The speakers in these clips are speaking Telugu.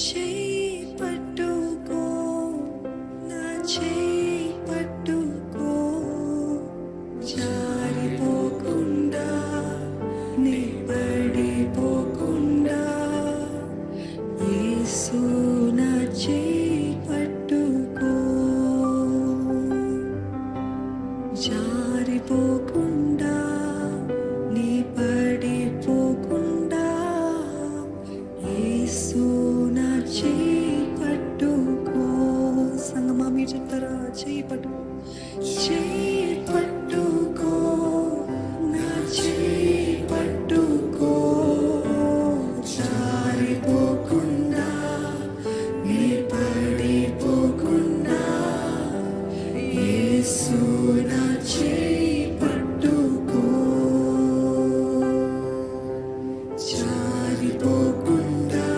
చేయి పట్టుకో, నా చేయి పట్టుకో, జారిపోకుండా నీ పడిపోకుండా, యేసు నా చేయి పట్టుకో, జారిపోకుండా నీ పడిపోకుండా, యేసు నా చేయి పట్టుకో. సంగమా మీరు చెప్తారా? చేయి పట్టుకో, చేయి పట్టుకో, నా చేయి పట్టుకో, జారిపోకుండా నీ పడిపోకుండా, యేసు నా చేయి పట్టుకో, జారిపోకుండా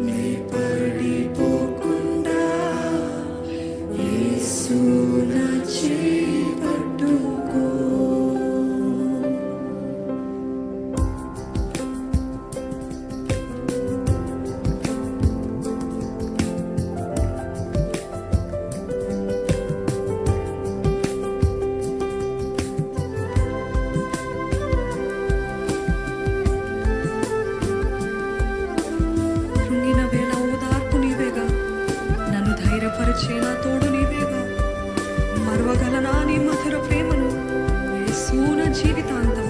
నీ పడిపోకుండా, యేసు నా చేయి పట్టుకో. కృంగిన వేళ ఓదార్పు నీవేగా, నన్ను ధైర్యపరిచే నా తోడు నీవేగా. మరవగలనా నీ మధుర ప్రేమను, యేసు నా జీవితాంతం.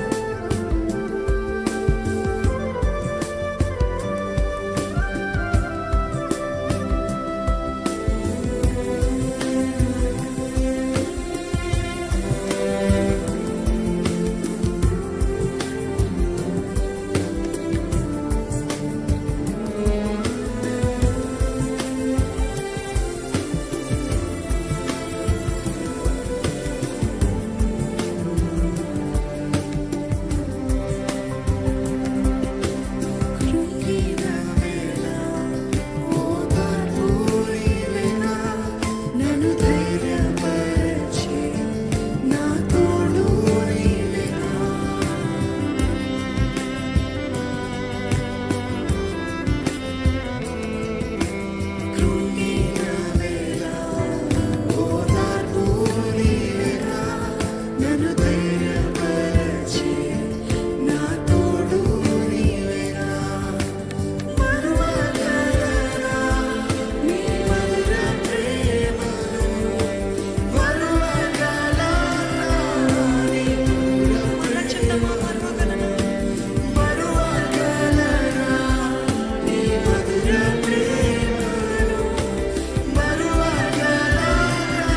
కృంగిన వేళ ఓదార్పు నీవేగా, నన్ను ధైర్యపరిచే నా తోడు నీవేగా. కృంగిన వేళ ఓదార్పు నీవేగా, నన్ను ధైర్యపరిచే నా తోడు నీవేగా. మరువగలనా నీ మధుర ప్రేమను, మరువగలనా నీ మరచటమా, మరువగలనా, మరువగలనా నీ మధుర ప్రేమను, మరువగలనా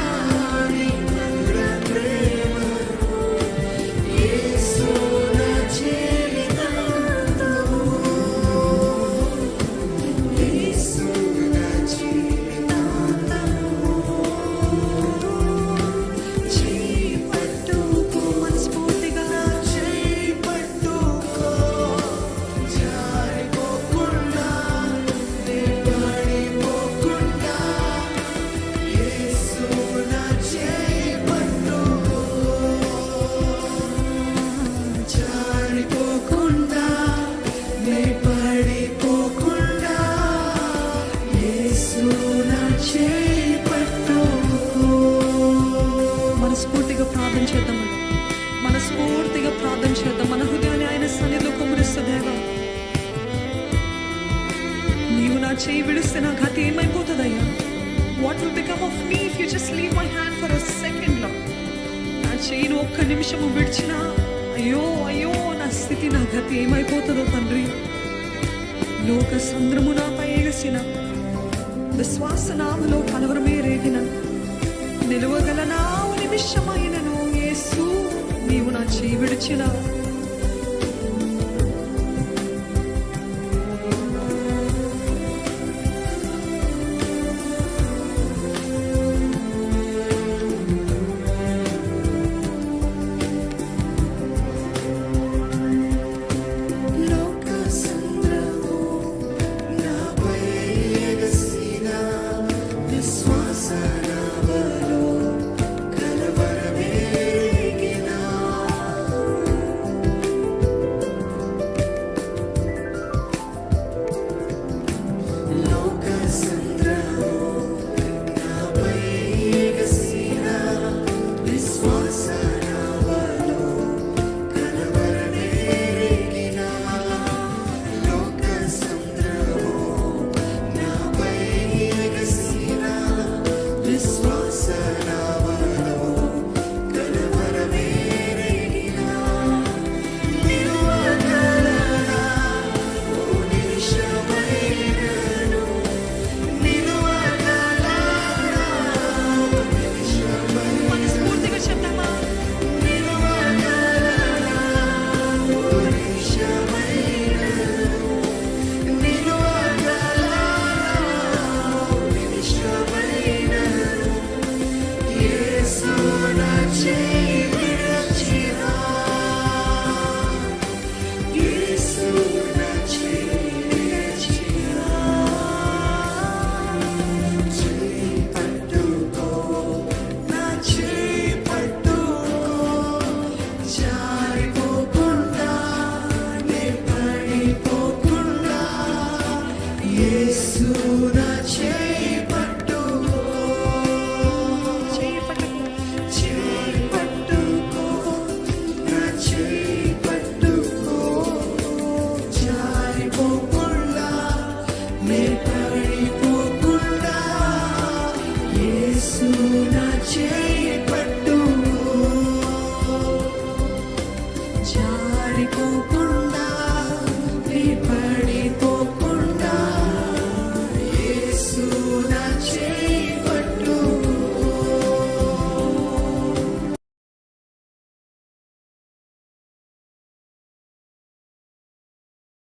నీ మధుర ప్రేమను, యేసు నా జీవితాంతము, యేసు నా జీవితాంతము. చేయి పట్టుకో, మనస్ఫూర్తిగా చేయి పట్టుకో, జారిపోకుండా నీ పడిపోకుండా, యేసు నా చేయి పట్టుకో, జారిపోకుండా నీ పడిపోకుండా, యేసు నా చేయి పట్టుకో. మనస్ఫూర్తిగా ప్రార్థన చేద్దాం, మనస్ఫూర్తిగా ప్రార్థన చేద్దాం. మన హృదయాన్ని ఆయన సన్నిధిలో కుమ్మరిస్తూ, దేవా నీవు నా చేయి విడిస్తే నా గతి ఏమైపోతుందయ్యా? What will become of me if you just leave my hand for a second లో? నా చేయిని ఒక్క నిమిషము విడిచినా అయ్యో అయ్యో నా స్థితి, నా గతి ఏమైపోతుందో తండ్రి. లోక సంద్రము నాపై ఎగసిన, విశ్వాస నామలో కలవరమే రేగిన, నిలువగలనా నిమిషమైనను, యేసు నీవు నా చేయి విడిచిన. లోక సంద్రము నాపై ఎగసిన, విశ్వాస నామలో కలవరమే రేగిన, యేసు నా